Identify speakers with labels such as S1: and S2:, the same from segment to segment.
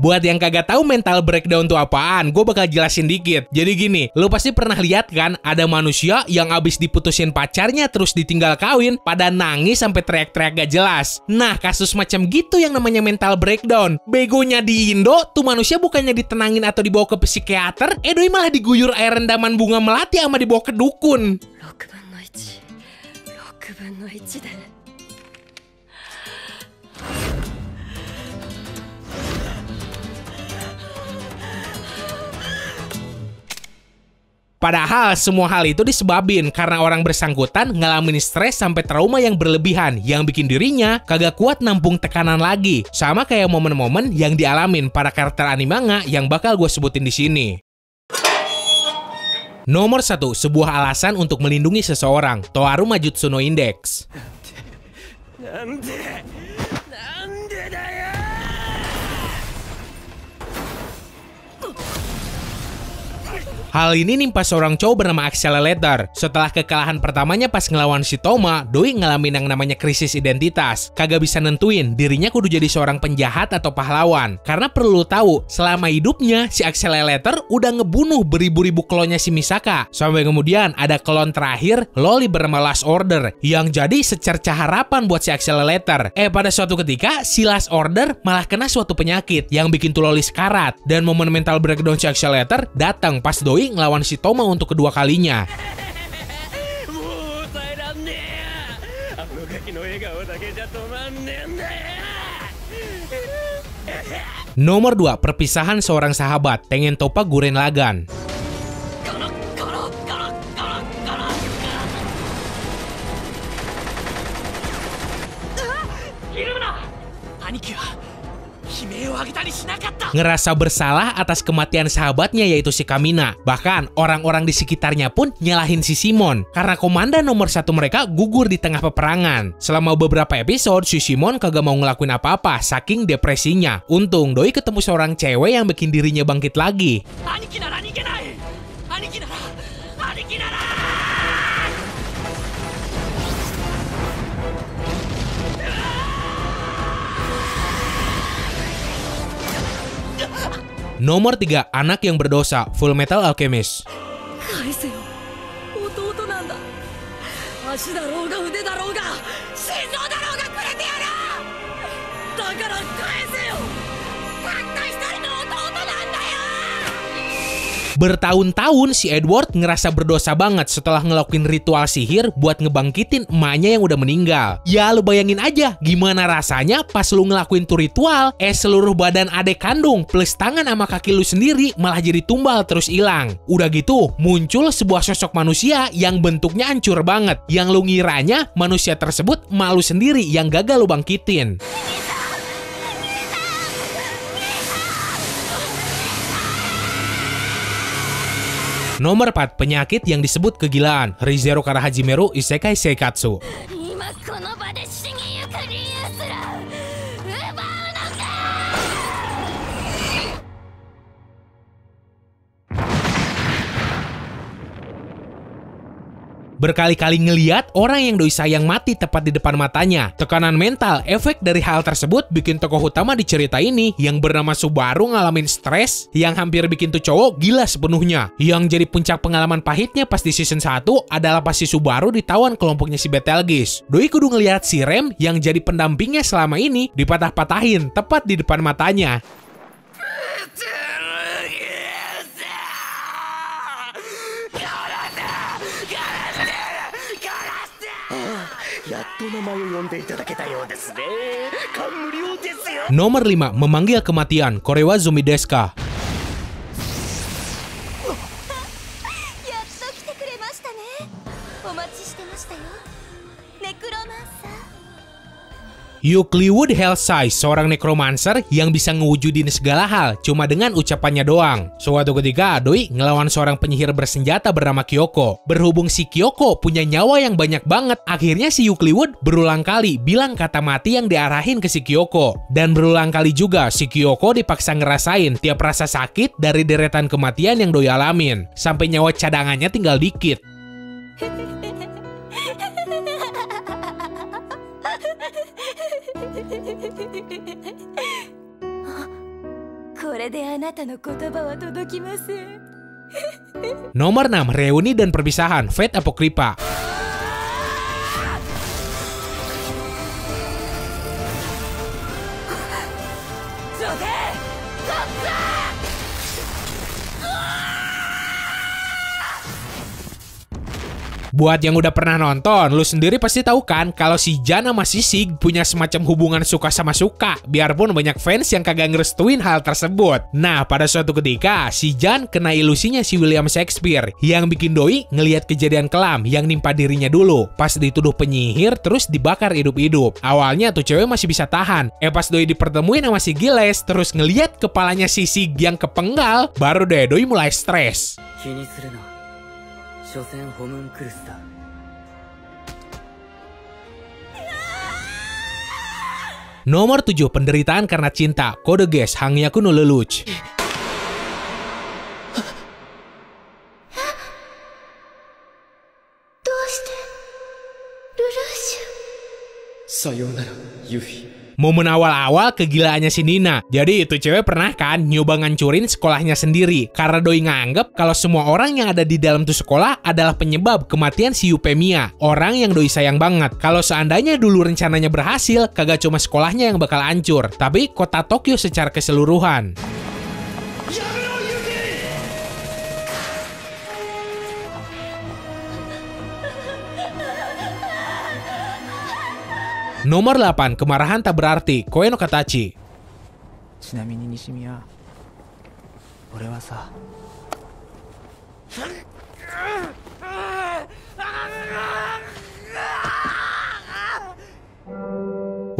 S1: Buat yang kagak tahu mental breakdown itu apaan, gue bakal jelasin dikit. Jadi gini, lo pasti pernah lihat kan ada manusia yang abis diputusin pacarnya terus ditinggal kawin, pada nangis sampai teriak-teriak gak jelas. Nah, kasus macam gitu yang namanya mental breakdown. Begonya di Indo, tuh manusia bukannya ditenangin atau dibawa ke psikiater, doi malah diguyur air rendaman bunga melati sama dibawa ke dukun.
S2: 6分の1だ。
S1: Padahal semua hal itu disebabin karena orang bersangkutan ngalamin stres sampai trauma yang berlebihan yang bikin dirinya kagak kuat nampung tekanan lagi. Sama kayak momen-momen yang dialamin para karakter anime manga yang bakal gue sebutin di sini. Nomor 1, sebuah alasan untuk melindungi seseorang, Toaru Majutsu no Index. Hal ini nimpa seorang cowok bernama Accelerator. Setelah kekalahan pertamanya pas ngelawan si Toma, doi ngalamin yang namanya krisis identitas. Kagak bisa nentuin dirinya kudu jadi seorang penjahat atau pahlawan. Karena perlu tahu, selama hidupnya si Accelerator udah ngebunuh beribu-ribu klonnya si Misaka. Sampai kemudian ada klon terakhir, Loli bernama Last Order, yang jadi secerca harapan buat si Accelerator. Pada suatu ketika, si Last Order malah kena suatu penyakit yang bikin tuh Loli sekarat. Dan momen mental breakdown si Accelerator datang pas doi ngelawan si Toma untuk kedua kalinya. Nomor 2, perpisahan seorang sahabat, Tengen Toppa Gurren Lagann. Ngerasa bersalah atas kematian sahabatnya yaitu si Kamina. Bahkan orang-orang di sekitarnya pun nyalahin si Simon karena komandan nomor 1 mereka gugur di tengah peperangan. Selama beberapa episode si Simon kagak mau ngelakuin apa-apa saking depresinya. Untung doi ketemu seorang cewek yang bikin dirinya bangkit lagi. Nomor 3, anak yang berdosa, Full Metal Alchemist. Bertahun-tahun si Edward ngerasa berdosa banget setelah ngelakuin ritual sihir buat ngebangkitin emaknya yang udah meninggal. Ya lu bayangin aja gimana rasanya pas lu ngelakuin tuh ritual, seluruh badan adek kandung plus tangan sama kaki lu sendiri malah jadi tumbal terus hilang. Udah gitu muncul sebuah sosok manusia yang bentuknya hancur banget, yang lu ngiranya manusia tersebut emak lu sendiri yang gagal lu bangkitin. Nomor 4, penyakit yang disebut kegilaan, Rizero Karahajimeru Isekai Seikatsu. Berkali-kali ngeliat orang yang doi sayang mati tepat di depan matanya. Tekanan mental, efek dari hal tersebut bikin tokoh utama di cerita ini yang bernama Subaru ngalamin stres yang hampir bikin tuh cowok gila sepenuhnya. Yang jadi puncak pengalaman pahitnya pas di season 1 adalah pas si Subaru ditawan kelompoknya si Betelgeuse. Doi kudu ngeliat si Rem yang jadi pendampingnya selama ini dipatah-patahin tepat di depan matanya. Nomor 5, memanggil kematian, Korewa Zombie Deska. Eucliwood Hellsize, seorang necromancer yang bisa ngewujudin segala hal cuma dengan ucapannya doang. Suatu ketika, doi ngelawan seorang penyihir bersenjata bernama Kyoko. Berhubung si Kyoko punya nyawa yang banyak banget, akhirnya si Eucliwood berulang kali bilang kata mati yang diarahin ke si Kyoko. Dan berulang kali juga si Kyoko dipaksa ngerasain tiap rasa sakit dari deretan kematian yang doi alamin. Sampai nyawa cadangannya tinggal dikit. Nomor 6, reuni dan perpisahan Fate Apocrypha. Buat yang udah pernah nonton, lu sendiri pasti tahu kan kalau si Jan sama si Sig punya semacam hubungan suka sama suka, biarpun banyak fans yang kagak ngerestuin hal tersebut. Nah, pada suatu ketika, si Jan kena ilusinya si William Shakespeare yang bikin doi ngelihat kejadian kelam yang nimpa dirinya dulu. Pas dituduh penyihir, terus dibakar hidup-hidup. Awalnya tuh cewek masih bisa tahan. Pas doi dipertemuin sama si Giles, terus ngelihat kepalanya si Sig yang kepenggal, baru deh doi mulai stres. Nomor 7, penderitaan karena cinta, Code Geass Hangyaku no Lelouch.
S2: Sayonara, Yuffie.
S1: Momen awal-awal kegilaannya si Nina. Jadi itu cewek pernah kan nyoba ngancurin sekolahnya sendiri. Karena doi nganggep kalau semua orang yang ada di dalam tuh sekolah adalah penyebab kematian si Euphemia. Orang yang doi sayang banget. Kalau seandainya dulu rencananya berhasil, kagak cuma sekolahnya yang bakal hancur, tapi kota Tokyo secara keseluruhan. Nomor 8, kemarahan tak berarti, Koe no Katachi.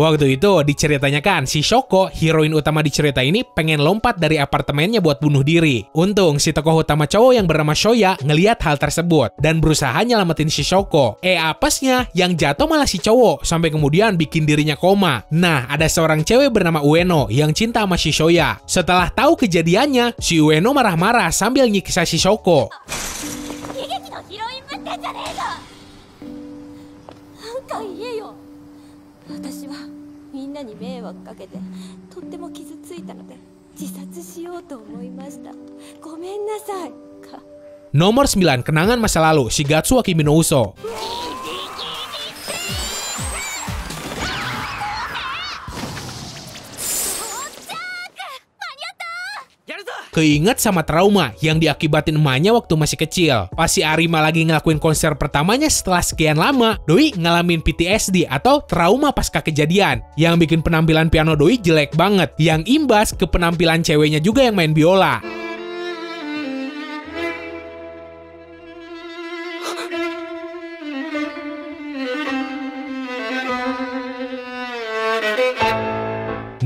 S1: Waktu itu diceritakan si Shoko, heroin utama di cerita ini, pengen lompat dari apartemennya buat bunuh diri. Untung si tokoh utama cowok yang bernama Shoya ngelihat hal tersebut dan berusaha nyelamatin si Shoko. Apesnya yang jatuh malah si cowok sampai kemudian bikin dirinya koma. Nah, ada seorang cewek bernama Ueno yang cinta sama si Shoya. Setelah tahu kejadiannya, si Ueno marah-marah sambil nyiksa si Shoko. Nomor 9, kenangan masa lalu, Shigatsu wa Kimi no Uso. Keinget sama trauma yang diakibatin emaknya waktu masih kecil. Pas si Arima lagi ngelakuin konser pertamanya setelah sekian lama, doi ngalamin PTSD atau trauma pasca kejadian. Yang bikin penampilan piano doi jelek banget. Yang imbas ke penampilan ceweknya juga yang main biola.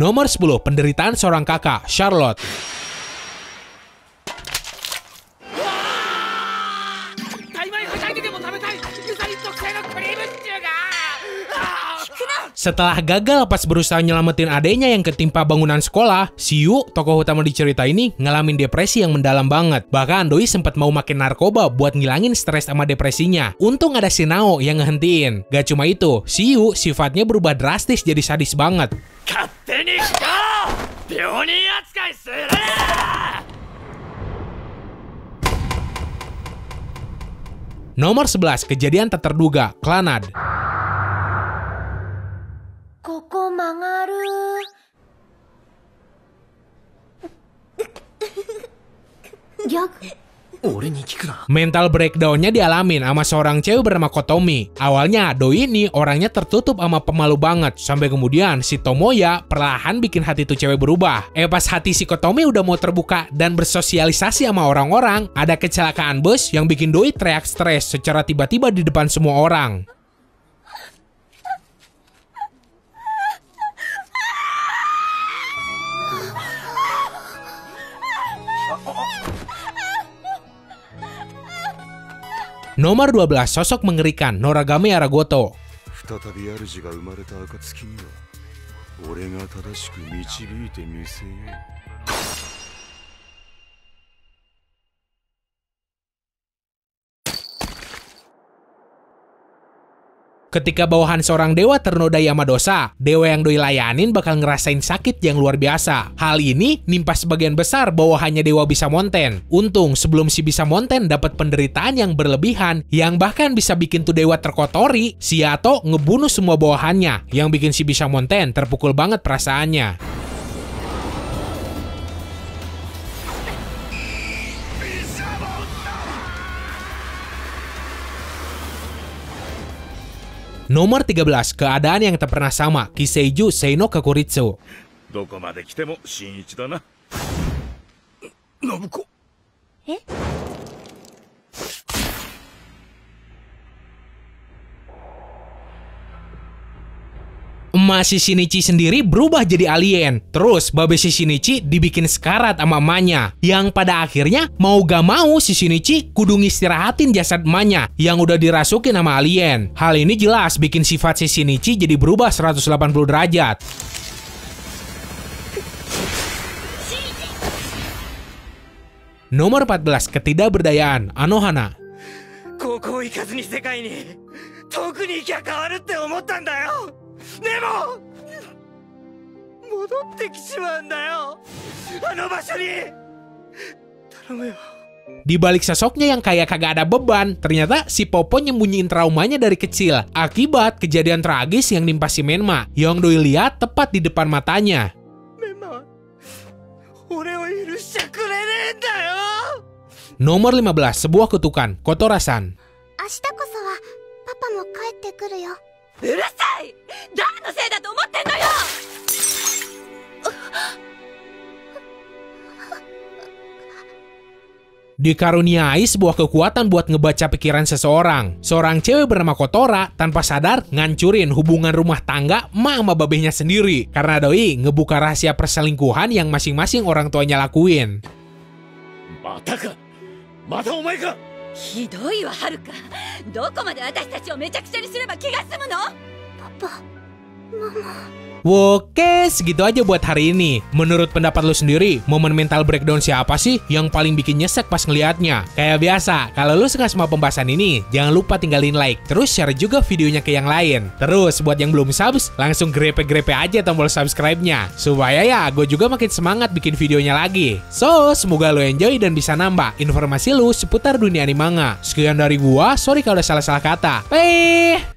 S1: Nomor 10, penderitaan seorang kakak, Charlotte. Setelah gagal pas berusaha nyelamatin adenya yang ketimpa bangunan sekolah, si Yu, tokoh utama di cerita ini, ngalamin depresi yang mendalam banget. Bahkan doi sempat mau makin narkoba buat ngilangin stres sama depresinya. Untung ada si Nao yang ngehentiin. Gak cuma itu, si Yu sifatnya berubah drastis jadi sadis banget. Nomor 11, kejadian tak terduga, Clannad. Mental breakdown-nya dialamin sama seorang cewek bernama Kotomi. Awalnya doi ini orangnya tertutup sama pemalu banget, sampai kemudian si Tomoya perlahan bikin hati tuh cewek berubah. Pas hati si Kotomi udah mau terbuka dan bersosialisasi sama orang-orang, ada kecelakaan bus yang bikin doi teriak stres secara tiba-tiba di depan semua orang. Nomor 12, sosok mengerikan, Noragami Aragoto. Ketika bawahan seorang dewa ternodai sama dosa, dewa yang doi layanin bakal ngerasain sakit yang luar biasa. Hal ini nimpa sebagian besar bawahannya dewa Bishamonten. Untung sebelum si Bishamonten dapat penderitaan yang berlebihan, yang bahkan bisa bikin tuh dewa terkotori, si Yato ngebunuh semua bawahannya, yang bikin si Bishamonten terpukul banget perasaannya. Nomor 13, keadaan yang tak pernah sama, Kiseiju Seino Kakuritsu. Emak si Shinichi sendiri berubah jadi alien. Terus babe si Shinichi dibikin sekarat sama emaknya. Yang pada akhirnya mau gak mau si Shinichi kudu ngistirahatin jasad emaknya yang udah dirasukin sama alien. Hal ini jelas bikin sifat si Shinichi jadi berubah 180 derajat. Nomor 14, ketidakberdayaan, Anohana. Di balik sosoknya yang kayak kagak ada beban, ternyata si Popo nyembunyiin traumanya dari kecil akibat kejadian tragis yang nimpa si Menma yang doi lihat tepat di depan matanya. Nomor 15, sebuah kutukan, Kotorasan. Dikaruniai sebuah kekuatan buat ngebaca pikiran seseorang. Seorang cewek bernama Kotora tanpa sadar ngancurin hubungan rumah tangga emak sama babehnya sendiri karena doi ngebuka rahasia perselingkuhan yang masing-masing orang tuanya lakuin. Oke, segitu aja buat hari ini. Menurut pendapat lu sendiri, momen mental breakdown siapa sih yang paling bikin nyesek pas ngeliatnya? Kayak biasa, kalau lu suka sama pembahasan ini, jangan lupa tinggalin like, terus share juga videonya ke yang lain. Terus, buat yang belum subs, langsung grepe-grepe aja tombol subscribe-nya. Supaya ya, gue juga makin semangat bikin videonya lagi. So, semoga lu enjoy dan bisa nambah informasi lu seputar dunia anime manga. Sekian dari gua, sorry kalau ada salah-salah kata. Bye!